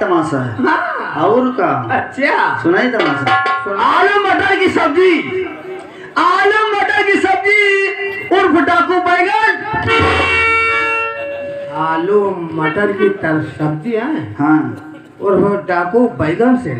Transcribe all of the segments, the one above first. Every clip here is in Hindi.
तमाशा है। हाँ। और का? अच्छा सुनाई तमाशा। आलू मटर की सब्जी, आलू मटर की सब्जी उर्फ डाकू बैगन। आलू मटर की सब्जी है हाँ उर्फ डाकू बैगन से।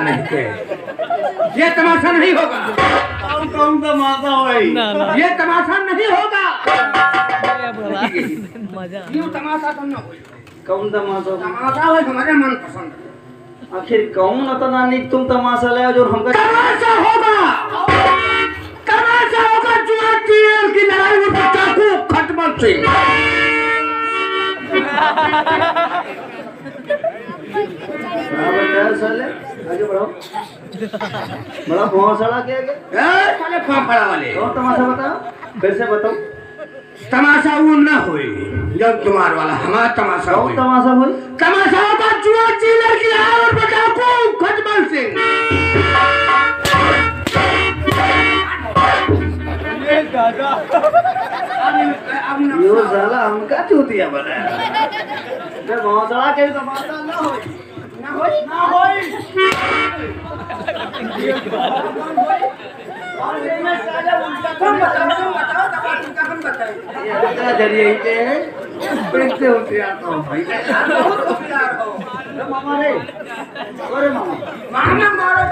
नहीं थे। ये तमाशा नहीं होगा। कौन तमाशा हो भाई? ये तमाशा नहीं होगा। मजा यूं तमाशा तो न हो। कौन तमाशा? तमाशा हो हमारे मन पसंद। आखिर कौन अता नानी तुम तमाशा ले जो हमका? तमाशा होगा, तमाशा होगा जुआ टीएल की लड़ाई में डाकू खटमल सिंह। साले आगे बढ़ो। बड़ा भौसड़ा के आगे। साले फाफड़ा वाले। कौन तमाशा बताओ? फिर से बताओ। तमाशा वो न होई जब तुम्हार वाला हमारा तमाशा कौन होई। तमाशा भाई? तमाशा होगा जुआ टीएल की लड़ाई और डाकू खटमल सिंह। ये दादा यो साला हमका चूतिया बनाया। जब भौसड़ा के तमाशा ना हो ना होई। ये कितना जरिए इते है? देखते होते आता हूँ भाई। मामा रे, अरे मामा। मामा मारो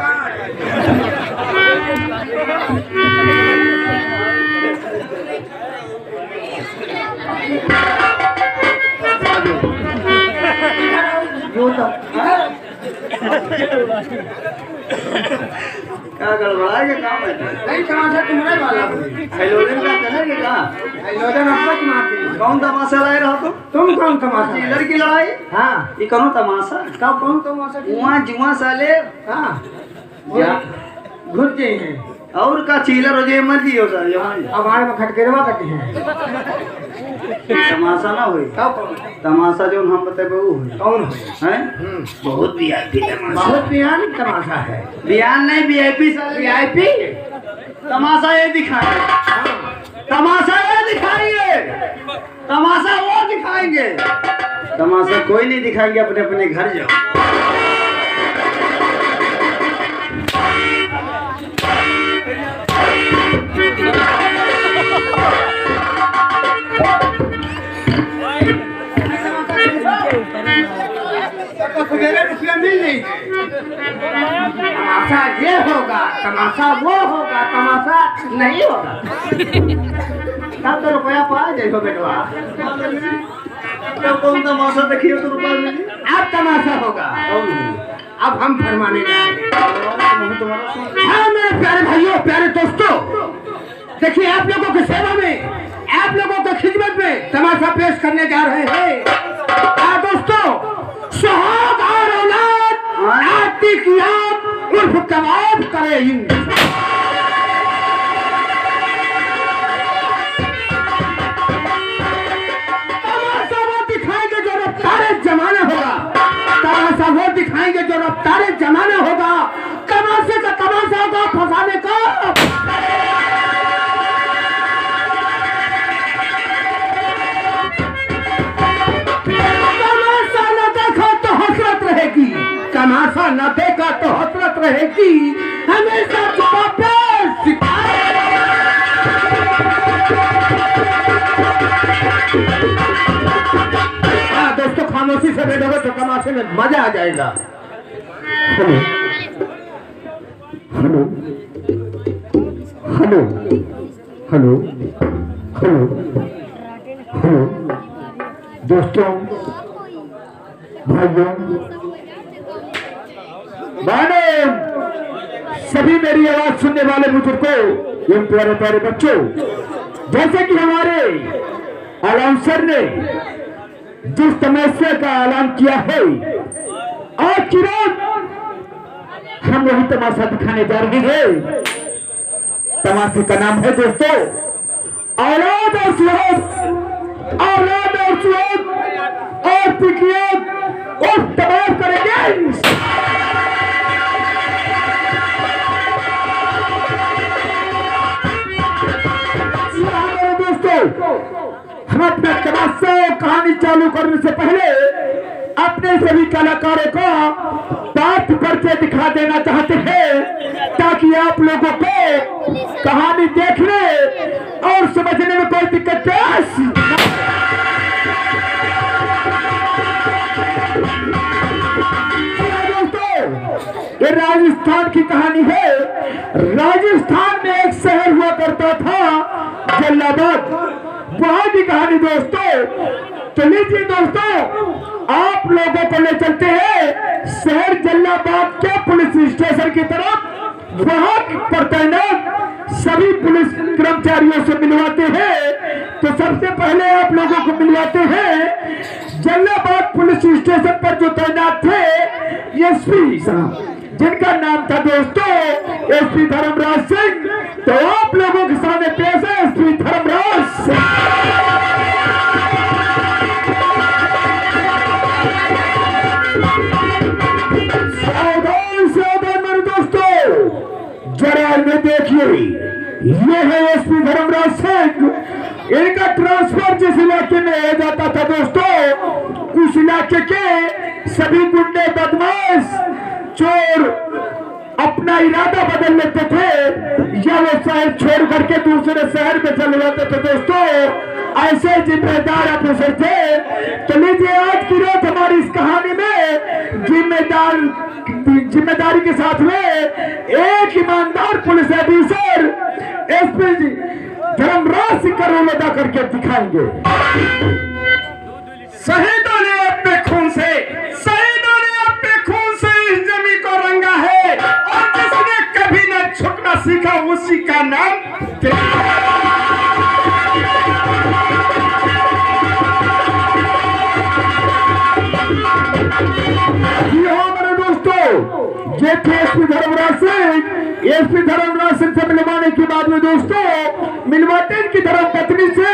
यो तो क्या गड़बड़ा के काम है? नहीं तमाशा तुम्हारे वाला हेलोजन का चलेगा कहाँ? हेलोजन आपका तुम्हारे। कौन तमाशा लाए रहो तुम कौन तमाशा चिलर की लड़ाई? हाँ ये कौन तमाशा? कब कौन तमाशा वहाँ जुआ साले हाँ जा घुस गए हैं। और का चिलर हो जाए मर्जी हो सर अब हमारे में खटकेरवा करते हैं। तमाशा ना हुई। कब कौन तमाशा जो हम बताए वो हुई कौन है? हैं? बहुत वीआईपी तमाशा। बहुत बयान तमाशा है। बयान नहीं वीआईपी साले। वीआईपी तमाशा ये दिखाएंगे, तमाशा ये दिखाएंगे, तमाशा वो दिखाएंगे। तमाशा कोई नहीं दिखाएंगे, अपने अपने घर जाओ। रुपया मिल नहीं तमाशा ये होगा, तमाशा वो होगा, तमाशा नहीं होगा। तब तो रुपया पा जाइए बेटवा। तो कौन तमाशा देखिए तो रुपया मिली। अब तमाशा होगा। अब हम फरमाने जाएंगे। हाँ मेरे प्यारे भाइयों, प्यारे दोस्तों, देखिए आप लोगों की सेवा में, आप लोगों की खिदमत में तमाशा पेश करने जा रहे हैं। हाँ दोस्तों, सुहाग और औलाद आती की याद उर्फ कबाब करेंगे। तमाशा वो दिखाएंगे जो रफ्तारे जमाना होगा। तमाशा वो दिखाएंगे जो रफ्तारे जमाना होगा। तमाशे का तमाशा होगा फंसाने का। तमाशा न देखा तो हसरत रहेगी, हमेशा हाँ दोस्तों, खामोशी से बैठोगे तो तमाशे में मजा आ जाएगा। Hello hello hello hello hello दोस्तों, भाइयों, मैडम, सभी मेरी आवाज सुनने वाले बुजुर्गों, इन प्यारे प्यारे बच्चों, जैसे कि हमारे अलाउंसर ने जिस तमाशे का ऐलान किया है, आज की रात हम वही तमाशा दिखाने जा रहे हैं। तमाशे का नाम है दोस्तों औलाद और सुहाग, औलाद और सुहाग और पिकियात और तबाह बादशाह कहानी चालू करने से पहले अपने सभी कलाकारों को पाठ करके दिखा देना चाहते हैं ताकि आप लोगों को कहानी देखने और समझने में कोई दिक्कत ये राजस्थान की कहानी है। राजस्थान में एक शहर हुआ करता था जलालाबाद, वहां की कहानी दोस्तों। तो लीजिए दोस्तों, आप लोगों को ले चलते हैं शहर जलालाबाद के पुलिस स्टेशन की तरफ। वहां पर तैनात सभी पुलिस कर्मचारियों से मिलवाते हैं। तो सबसे पहले आप लोगों को मिलवाते हैं जलालाबाद पुलिस स्टेशन पर जो तैनात थे एसपी साहब, जिनका नाम था दोस्तों एसपी धर्मराज सिंह। तो आप लोगों के सामने पेश है एसपी धर्मराज सिंह। सावधान मेरे दोस्तों, जरा इन्हें देखिए, ये है एसपी धर्मराज सिंह। इनका ट्रांसफर जिस इलाके में हो जाता था दोस्तों, उस इलाके के सभी गुंडे बदमाश चोर अपना इरादा बदल लेते थे या वो शहर छोड़ करके दूसरे शहर में चले जाते थे दोस्तों। ऐसे जिम्मेदार अफसर थे। तो लीजिए, आज की रात हमारी इस कहानी में जिम्मेदारी के साथ में एक ईमानदार police officer SP Dharmraj Singh का रोल अदा करके दिखाएंगे। शहीदों ने अपने खून से, शहीदों ने अपने खून से इस जमीन को रंगा है, और जिसने कभी न झुकना सीखा उसी का नाम मेरे दोस्तों, ये थे एसपी धर्मराज सिंह। एसपी धर्मराज सिंह से मिलवाने के बाद में दोस्तों मिलवाते इनकी धर्मपत्नी से,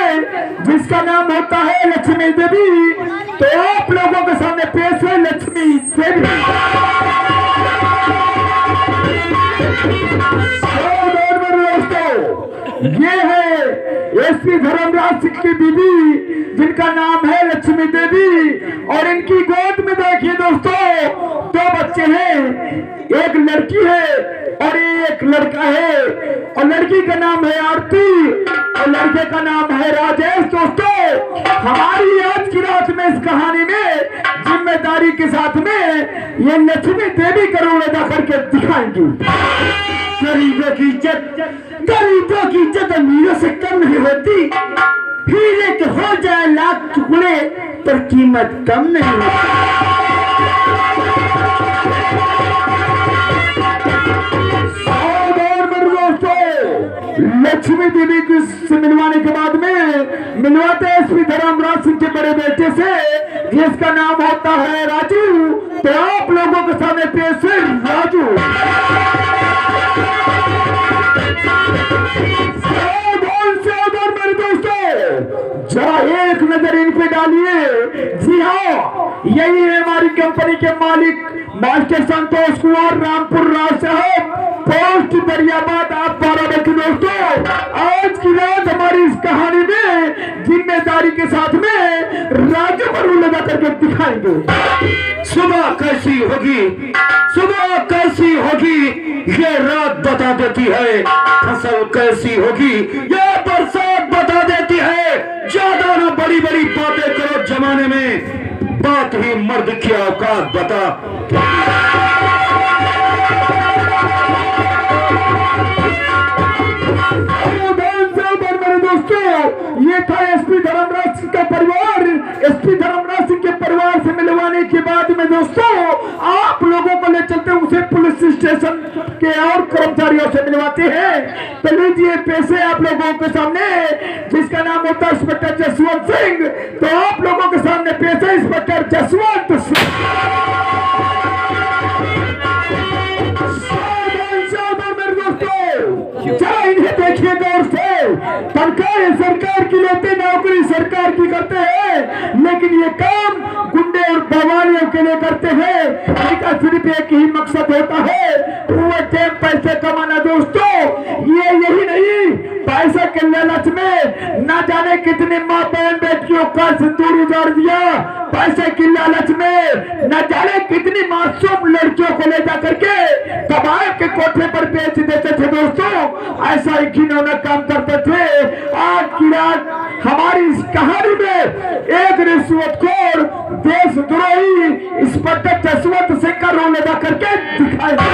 जिसका नाम होता है लक्ष्मी देवी। तो आप लोगों के सामने पेश है लक्ष्मी देवी। ये है एसपी धर्मराज सिंह की बीबी, जिनका नाम है लक्ष्मी देवी। और इनकी गोद में देखिए दोस्तों, दो बच्चे हैं, एक लड़की है और एक लड़का है। और लड़की का नाम है आरती और लड़के का नाम है राजेश। दोस्तों, हमारी आज की रात में इस कहानी में जिम्मेदारी के साथ में ये लक्ष्मी देवी का रोल अदा करके दिखाएंगी। गरीबों की इज्जत अमीरों से कम नहीं होती। हीरे के हो जाए लाख टुकड़े पर कीमत कम नहीं होती। लक्ष्मी देवी से मिलवाने के बाद में मिलवाते एसपी धर्मराज सिंह के बड़े बेटे से, जिसका नाम होता है राजू। तो आप लोगों के सामने पेश है राजू। मेरे दोस्तों, जरा एक नजर इन पे डालिए। जी हाँ, यही है हमारी कंपनी के मालिक मास्टर संतोष कुमार रामपुर राव साहब, पोस्ट दरियाबाद। आप 12 बजे दोस्तों, आज की रात हमारी इस कहानी में जिम्मेदारी के साथ में राजू पर लगा करके दिखाएंगे। सुबह कैसी होगी, सुबह कैसी होगी ये रात बता देती है। फसल कैसी होगी ये बरसात बता देती है। ज्यादा ना बड़ी बड़ी बातें करो जमाने में, बात ही मर्द की औकात बता। ये था एसपी धर्मराज सिंह का परिवार। एसपी धर्मराज सिंह के परिवार से मिलवाने के बाद में दोस्तों आप लोगों को ले चलते हैं उसे पुलिस स्टेशन के और कर्मचारियों से मिलवाते हैं। तो लीजिए पैसे आप लोगों के सामने, जिसका नाम होता है इंस्पेक्टर जसवंत सिंह। तो आप लोगों के सामने पैसे इंस्पेक्टर जसवंत सिंह। इन्हें देखिए गौर से, तनख्वाह सरकार की लेते, नौकरी सरकार की करते हैं, लेकिन ये काम गुंडे और बवाली सिपाहियों के लिए करते हैं। इनका सिर्फ एक ही मकसद होता है, वो टाइम पैसे कमाना दोस्तों। ये यही नहीं, पैसे के लालच में न जाने कितनी माँ बहन बेटियों का सिंदूर उजाड़ दिया। पैसे की लालच में न जाने कितनी मासूम लड़कियों को ले जा करके कबाड़ के कोठे पर बेच देते थे दोस्तों। ऐसा ही घिनौना काम करते थे। आज की रात हमारी इस कहानी में एक रिश्वतखोर देशद्रोही इंस्पेक्टर जसवंत सिंह का रोल अदा करके दिखाया।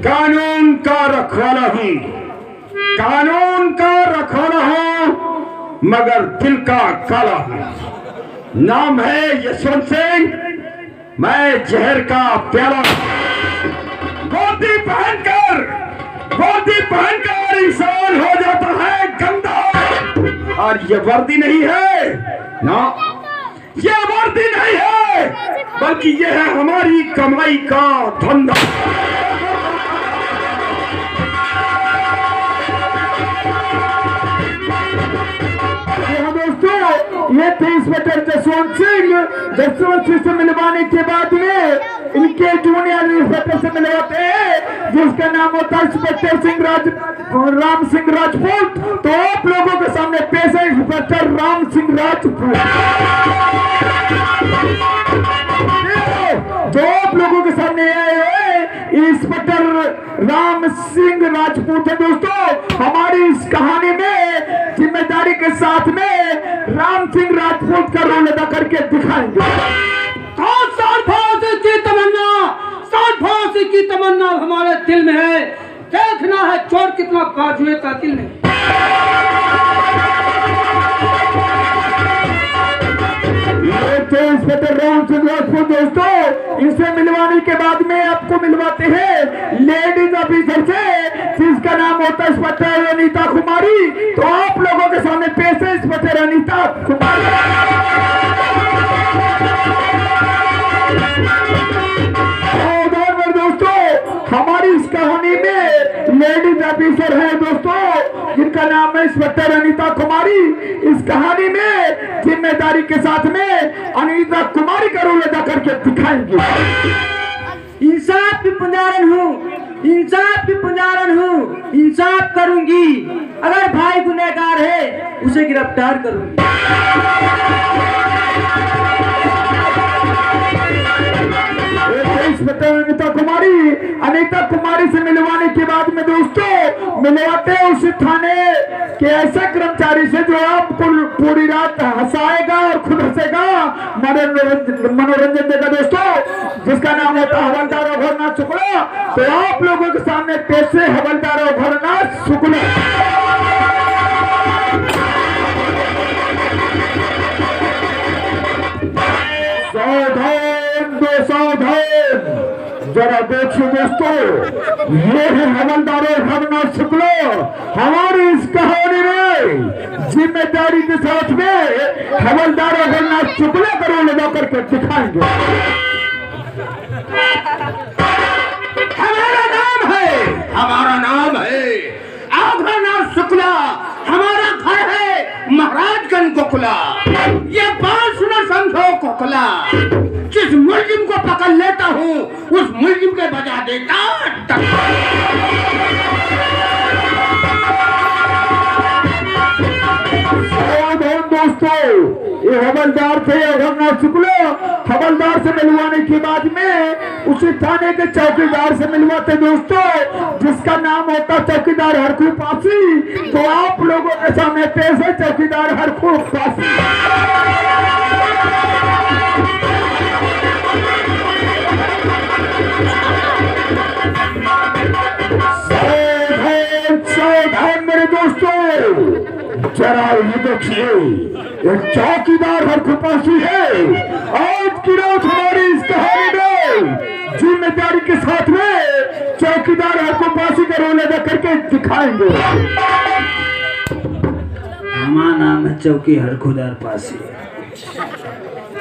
कानून का रखवाला हूं, कानून का रखवाला हूं, मगर दिल का काला हूं। नाम है यशवंत सिंह, मैं जहर का प्याला। वर्दी पहनकर इंसान हो जाता है गंदा। और ये वर्दी नहीं है ना, ये वर्दी नहीं है, बल्कि ये है हमारी कमाई का धंधा। ये थे इंस्पेक्टर जसवंत सिंह से मिलवाने के बाद में इनके जूनियर इंस्पेक्टर से मिलवाते हैं, जिसका नाम होता है इंस्पेक्टर राम सिंह राजपूत। तो आप लोगों के सामने पेश है इंस्पेक्टर राम सिंह राजपूत। जो आप लोगों के सामने इंस्पेक्टर राम सिंह राजपूत है दोस्तों। हमारी इस कहानी में जिम्मेदारी के साथ में राम सिंह राजपूत का रोल अदा करके दिखाएंगे। फांसी की तमन्ना हमारे दिल में है। देखना है चोर कितना बाजुए कातिल में। इंस्पेक्टर राम सिंह राजपूत दोस्तों, इनसे मिलवाने के बाद में आपको मिलवाते हैं लेडीज ऑफिसर से, जिसका नाम होता है इंस्पेक्टर अनीता कुमारी। तो आप लोगों के सामने पेश है इंस्पेक्टर अनीता कुमारी। हमारी इस कहानी में लेडीज ऑफिसर है दोस्तों, जिनका नाम है इंस्पेक्टर अनीता कुमारी। इस कहानी में जिम्मेदारी के साथ में अनीता कुमारी का रोल अदा करके दिखाएंगे। इंसाफ की पुजारन हूँ, इंसाफ की पुजारन हूँ, इंसाफ करूंगी। अगर भाई गुनहगार है उसे गिरफ्तार करूंगी। अनीता कुमारी से मिलवाने के बाद में दोस्तों मिलवाते हैं उस थाने के ऐसे कर्मचारी से जो आपको पूरी रात हंसाएगा और खुद हंसेगा, मनोरंजन देगा दोस्तों, जिसका नाम होता है हवलदार अघोरनाथ शुक्ला। तो आप लोगों के सामने पेश है हवलदार अघोरनाथ शुक्ला। सावधान, जरा देखिए दोस्तों, ये है हवलदार अघोरनाथ शुक्ला। हमारी इस कहानी में जिम्मेदारी के साथ में हवलदार अघोरनाथ शुक्ला का रोल अदा करके दिखाएंगे। हमारा नाम है अघोरनाथ शुक्ला। हमारा घर है महाराजगंज गोकुला। ये बात सुनो समझो कोकला, जिस मुलजिम को पकड़ लेता हूँ उस मुलजिम के बजा देता दोस्तों, ये हवलदार थे अघोरनाथ शुक्ला। हवलदार से मिलवाने के बाद में उसी थाने के चौकीदार से मिलवाते दोस्तों, जिसका नाम होता चौकीदार हरखू पासी। तो आप लोगों के सामने पेश है चौकीदार हरखू पासी। सावधान मेरे दोस्तों, जरा ये देखिए, एक चौकीदार हरखू पासी है। आज की रात हमारी इस कहानी में जिम्मेदारी के साथ में चौकीदार हरखू पासी का रोल अदा करके दिखाएंगे। हमारा नाम है चौकी हरखुदार पासी।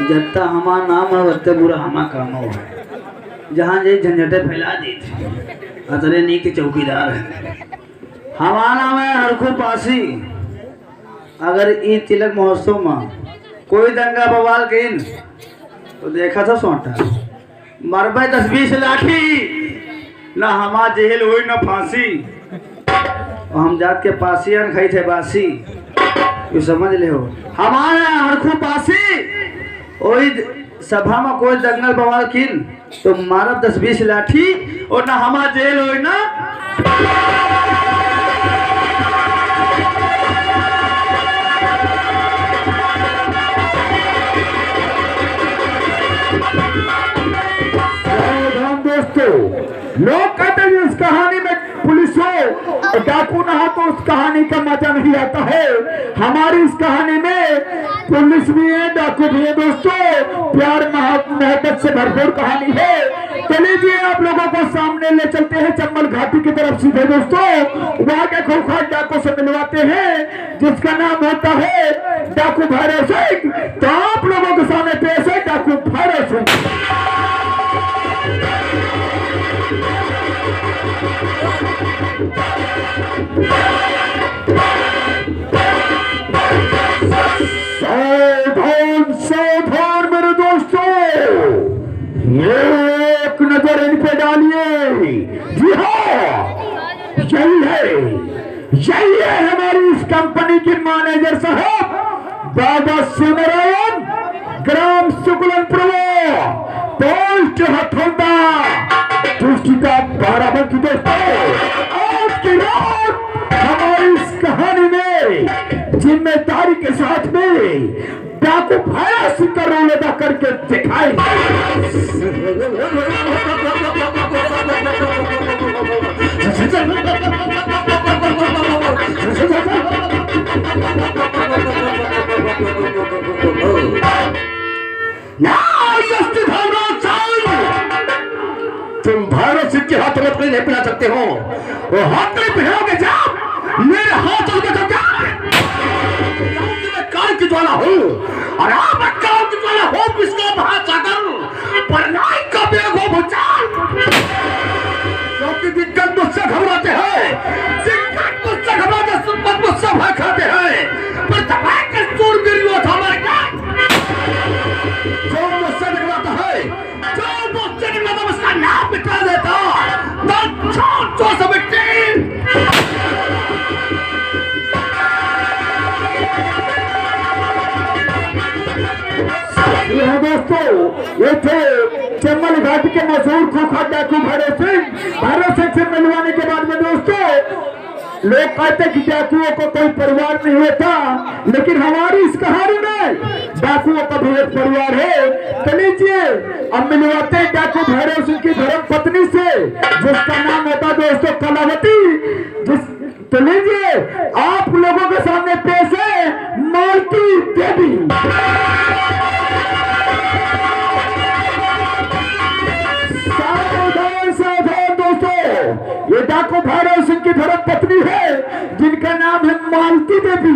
जत्ता हमारा नाम है वत्ते बुरा हमा काम हो है। जहाँ जे झंझटे फैला दी थी अतरे नहीं के चौकीदार है। हमारा नाम है हरखू पासी। अगर ई तिलक महोत्सव में कोई दंगा बवाल कहीं तो देखा था सोटा मरबे 10-20 लाठी ना हमा जेल हुई ना फांसी और हम जात के पासियन खाई थे बासी ये समझ ले हो हमारे हरखू पासी वही सभा में कोई दंगल बवाल किन तो मारब 10-20 लाठी और ना हमा जेल हुई ना लोग कहते हैं इस कहानी में पुलिस हो डाकू ना हो तो उस कहानी का मजा नहीं आता है। हमारी इस कहानी में पुलिस भी है, डाकू भी है दोस्तों। प्यार मोहब्बत से भरपूर कहानी है। चलिए जी आप लोगों को सामने ले चलते हैं चंबल घाटी की तरफ सीधे दोस्तों। वहां के खूंखार डाकू से मिलवाते हैं जिसका नाम होता है डाकू भैरव सिंह। तो आप लोगों के सामने पेश है डाकू भैरव सिंह। सावधान सावधान मेरे दोस्तों, एक नजर इन पे डालिए। जी हाँ, यही है हमारी इस कंपनी की मैनेजर साहब बाबा सुनरायन, ग्राम शुक्लनपुर, पोस्ट हथौड़ा, पुस्तिका बाराबंकी। दोस्तों आज की रात हमारी इस कहानी में जिम्मेदारी के साथ में डाकू भैरव सिंह का रोल अदा करके दिखाएंगे। तुम भैरव सिंह के हाथ में नहीं पिला सकते हो, वो हाथ में पिलाओगे जाओ मेरे हाथ में तो काल की ज्वाला हूँ और आप काल की ज्वाला हो किसको महासागर पर नाई का बेग हो भूचाल। क्योंकि दिक्कत मुझसे घबराते हैं, दिक्कत मुझसे घबराते, सुपत मुझसे भय खाते हैं, पर दबाए के सूरवीर हुआ था हमारे क्या जो मुझसे निकलाता है, जो मुझसे निकलाता उसका नाम मिटा देता तो सब दोस्तों। ये थे चंबल घाटी के मशहूर खूंखार डाकू भैरव सिंह से मिलवाने के बाद में दोस्तों लोग कहते कि डाकुओं को कोई परिवार नहीं होता, लेकिन हमारी इस कहानी में डाकुओं का भी एक परिवार है। तो लीजिए अब मिलवाते हैं डाकू भैरव सिंह की धर्म पत्नी से जिसका नाम होता दोस्तों कलावती। तो लीजिए आप लोगों के सामने पेश है मालती देवी। ये डाकू भैरव सिंह की धर्म पत्नी है जिनका नाम है मालती देवी।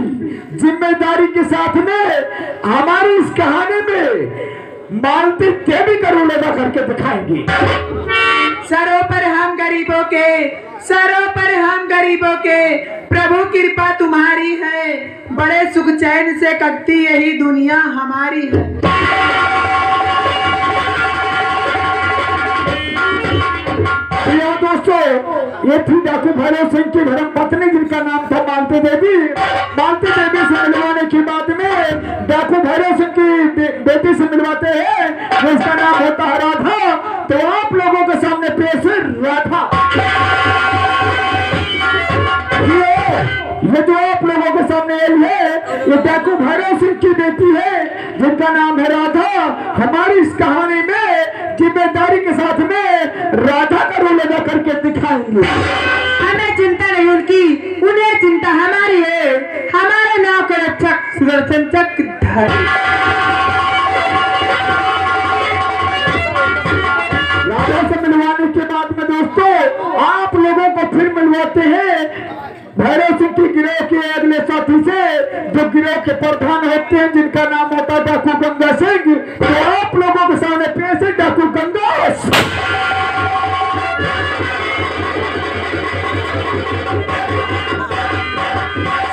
जिम्मेदारी के साथ में हमारी इस कहानी में मालती देवी का रोल अदा करके दिखाएंगे। सरों पर हम गरीबों के, सरों पर हम गरीबों के, प्रभु कृपा तुम्हारी है, बड़े सुख चैन से कटती यही दुनिया हमारी है। दोस्तों ये थी डाकू भैरव सिंह की धर्म पत्नी जिनका नाम था मालती देवी। मालती देवी से मिलवाने के बाद में डाकू भैरव सिंह की बेटी से मिलवाते हैं जिसका नाम होता है राधा। तो आप लोगों के सामने पेश है राधा। ये जो आप लोगों के सामने आई है ये डाकू भैरव सिंह की बेटी है जिनका नाम है राधा। हमारी इस कहानी में जिम्मेदारी के साथ में राधा का रोल अदा करके दिखाएंगे। हमें चिंता नहीं उनकी, उन्हें चिंता हमारी है। हमारे नाव के रक्षक सुदर्शन चक्रधारी। राधा से मिलवाने के बाद में दोस्तों आप लोगों को फिर मिलवाते हैं भैरव सिंह की गिरोह के अगले साथी से जो गिरोह के प्रधान होते हैं जिनका नाम होता है डाकू गंगा सिंह। तो आप लोगों के सामने पेश है डाकू गंगा।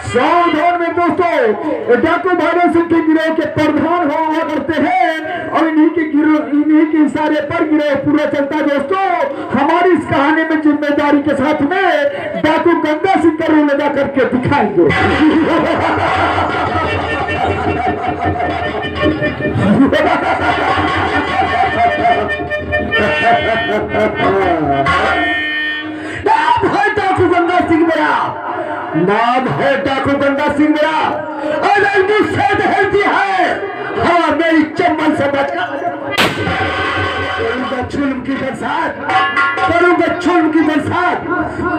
सावधान में दोस्तों डाकू भैरव सिंह के गिरोह के प्रधान हुआ करते हैं और इन्हीं के इशारे पर गिरोह पूरा चलता है दोस्तों। हमारी इस कहानी में जिम्मेदारी के साथ में डाकू गंगा सिंह का रोल अदा करके दिखाएंगे। नाम है डाकू गंगा सिंह मेरा, नाम है डाकू गंगा सिंह मेरा। अगर मुझसे डरती है हाँ मेरी चम्मन से बचकर करूंगा जुल्म की बरसात, करूंगा जुल्म की बरसात,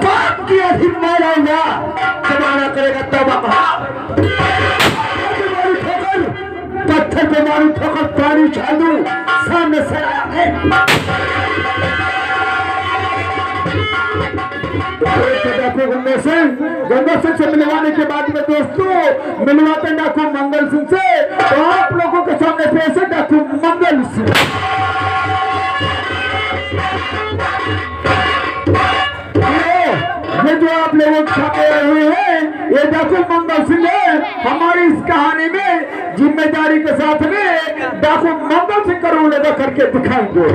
पाप की अधिक माराऊंगा, जमाना करेगा तौबा पत्थर पे मारू ठोकर पानी छाल दूं सामने से आया है। डाकू गंगा सिंह से मिलवाने के बाद में दोस्तों मिलवाते डाकू मंगल सिंह से, तो आप लोगों के सामने पेश है डाकू मंगल सिंह। ये जो आप लोगों के सामने आए हुए हैं ये डाकू मंगल सिंह है। हमारी इस कहानी में जिम्मेदारी के साथ में डाकू मंगल सिंह का रोल अदा करके दिखाएंगे।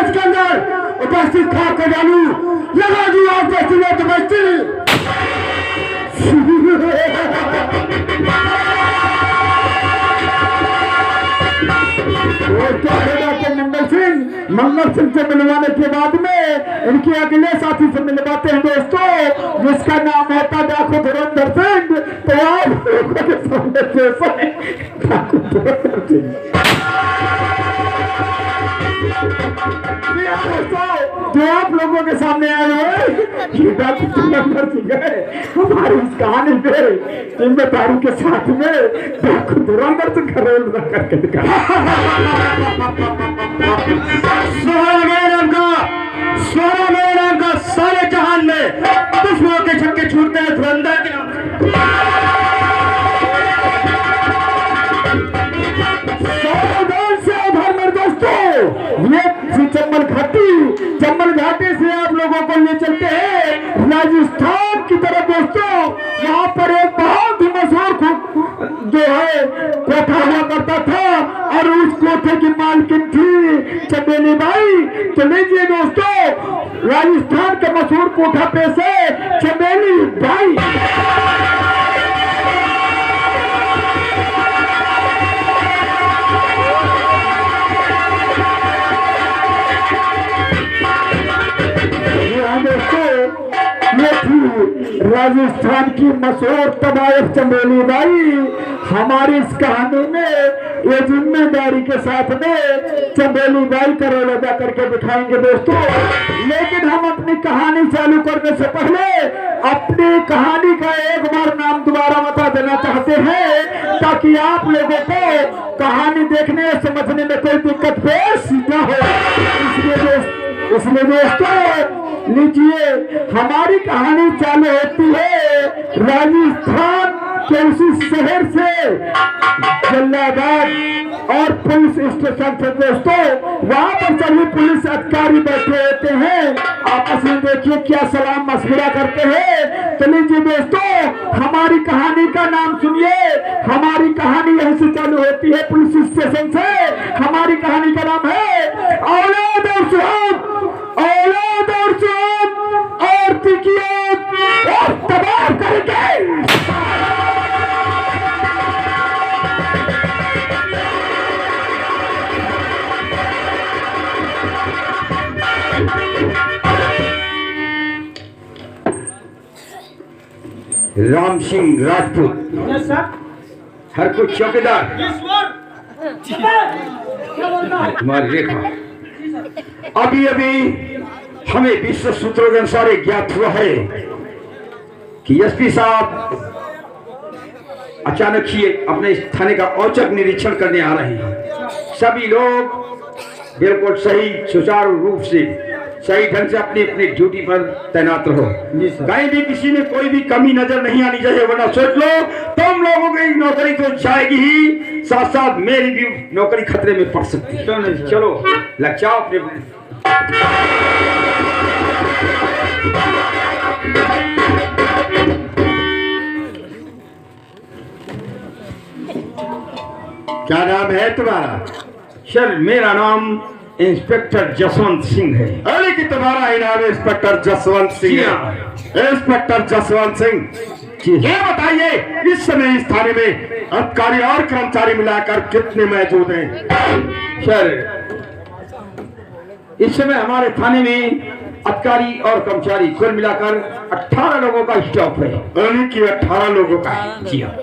के अंदर उपस्थित खा कर डालू लगा दी आप तो बचती मंगल सिंह से मिलवाने के बाद में इनके अगले साथी से मिलवाते हैं दोस्तों जिसका नाम होता डाकू धुरंधर सिंह। तो आप लोगों के सामने पेश है डाकू धुरंधर सिंह। जो आप लोगों के सामने आए हुए डाकू धुरंधर सिंह है। हमारी इस कहानी में जिम्मेदारी के साथ में डाकू धुरंधर सिंह का रोल अदा करके दिखा। सोना मेरे नाम का सारे जहान में दुश्मनों के छक्के छूटते हैं धुरंधर के नाम से उधर में दोस्तों ये चंबल घाटी से आप लोगों को ले चलते हैं राजस्थान की तरफ दोस्तों। यहाँ पर एक बहुत ही मशहूर जो है कोठा हुआ करता था और उस कोठे की मालकिन थी चमेली बाई। तो लीजिए दोस्तों राजस्थान के मशहूर कोठा पे से चमेली बाई। ये थी राजस्थान की मशहूर तबायफ चमेली बाई। हमारी इस कहानी में ये जिम्मेदारी के साथ में चमेली बाई का रोल अदा करके दिखाएंगे दोस्तों। लेकिन हम अपनी कहानी चालू करने से पहले अपनी कहानी का एक बार नाम दोबारा बता देना चाहते हैं ताकि आप लोगों को कहानी देखने समझने में कोई दिक्कत पेश न हो। इसलिए दोस्तों लीजिए हमारी कहानी चालू होती है राजस्थान के उसी शहर से जलालाबाद और पुलिस स्टेशन से दोस्तों। वहां पर सभी पुलिस अधिकारी बैठे होते हैं, आपस में देखिए क्या सलाम मशवरा करते हैं। तो लीजिए दोस्तों हमारी कहानी का नाम सुनिए। हमारी कहानी यहीं से चालू होती है पुलिस स्टेशन से। हमारी कहानी का नाम है औलाद और सुहाग, औलाद और सुहाग और तिकियत और तबाह करके। राम सिंह राजपूत हर कुछ चौकीदार तुम्हारी रेखा। अभी अभी हमें विश्व सूत्रों के अनुसार ज्ञात हुआ है कि एसपी साहब अचानक ही अपने थाने का औचक निरीक्षण करने आ रहे हैं। सभी लोग बिल्कुल सही सुचारू रूप से सही ढंग से अपनी अपनी ड्यूटी पर तैनात रहो। कहीं भी किसी में कोई भी कमी नजर नहीं आनी चाहिए, वरना सोच लो तुम लोगों की नौकरी तो जाएगी ही, साथ साथ मेरी भी नौकरी खतरे में पड़ सकती है। चलो लग जाओ अपने क्या नाम है तुम्हारा? सर मेरा नाम इंस्पेक्टर जसवंत सिंह है। अरे कि तुम्हारा ही नाम इंस्पेक्टर जसवंत सिंह है। इंस्पेक्टर जसवंत सिंह, ये बताइए इस समय इस थाने में अधिकारी और कर्मचारी मिलाकर कितने मौजूद हैं? सर इस समय हमारे थाने में अधिकारी और कर्मचारी कुल मिलाकर 18 लोगों का स्टाफ है। अरे कि 18 लोगों का है। जी हाँ।